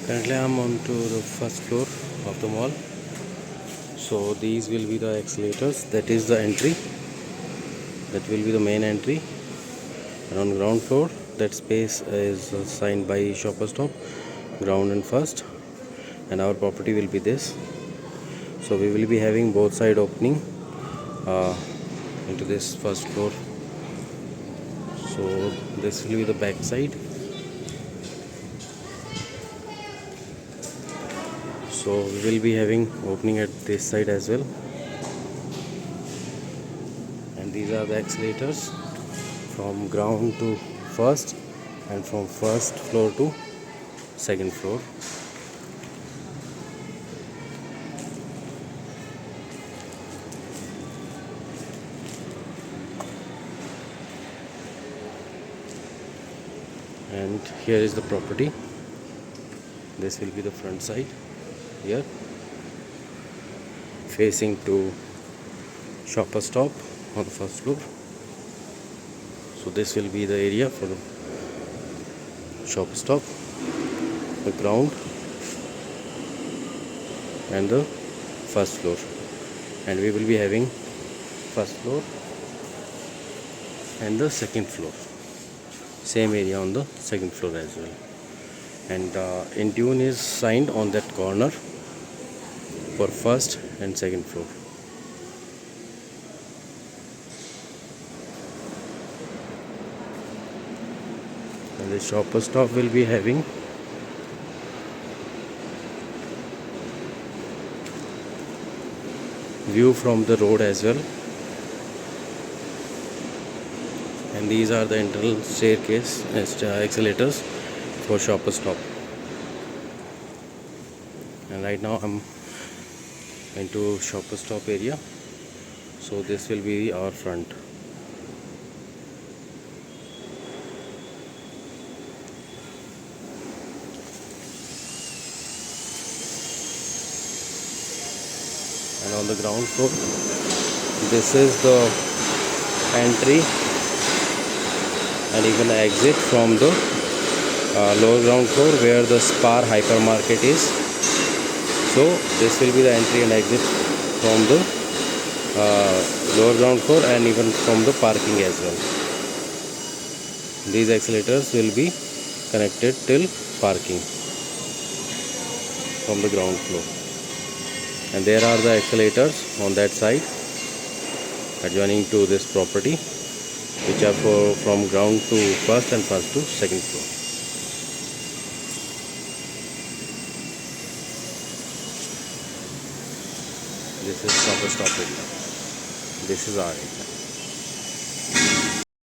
Currently I'm on to the first floor of the mall. So these will be the escalators, that is the entry, that will be the main entry. And on ground floor, that space is assigned by Shoppers Stop, ground and first, and our property will be this. So we will be having both side opening into this first floor. So this will be the back side. So we will be having opening at this side as well. And these are the escalators from ground to first and from first floor to second floor. And here is the property. This will be the front side here, facing to Shoppers Stop on the first floor. So this will be the area for the Shoppers Stop, the ground and the first floor. And we will be having first floor and the second floor, same area on the second floor as well. And Intune is signed on that corner for first and second floor. And the Shoppers Stop will be having view from the road as well. And these are the internal staircase escalators for Shoppers Stop. And right now I'm into Shoppers Stop area. So this will be our front. And on the ground floor, this is the entry and even the exit from the lower ground floor where the Spar hypermarket is. So this will be the entry and exit from the lower ground floor and even from the parking as well. These accelerators will be connected till parking from the ground floor. And there are the accelerators on that side adjoining to this property, which are from ground to first and first to second floor. This is Shoppers Stop area. This is our area.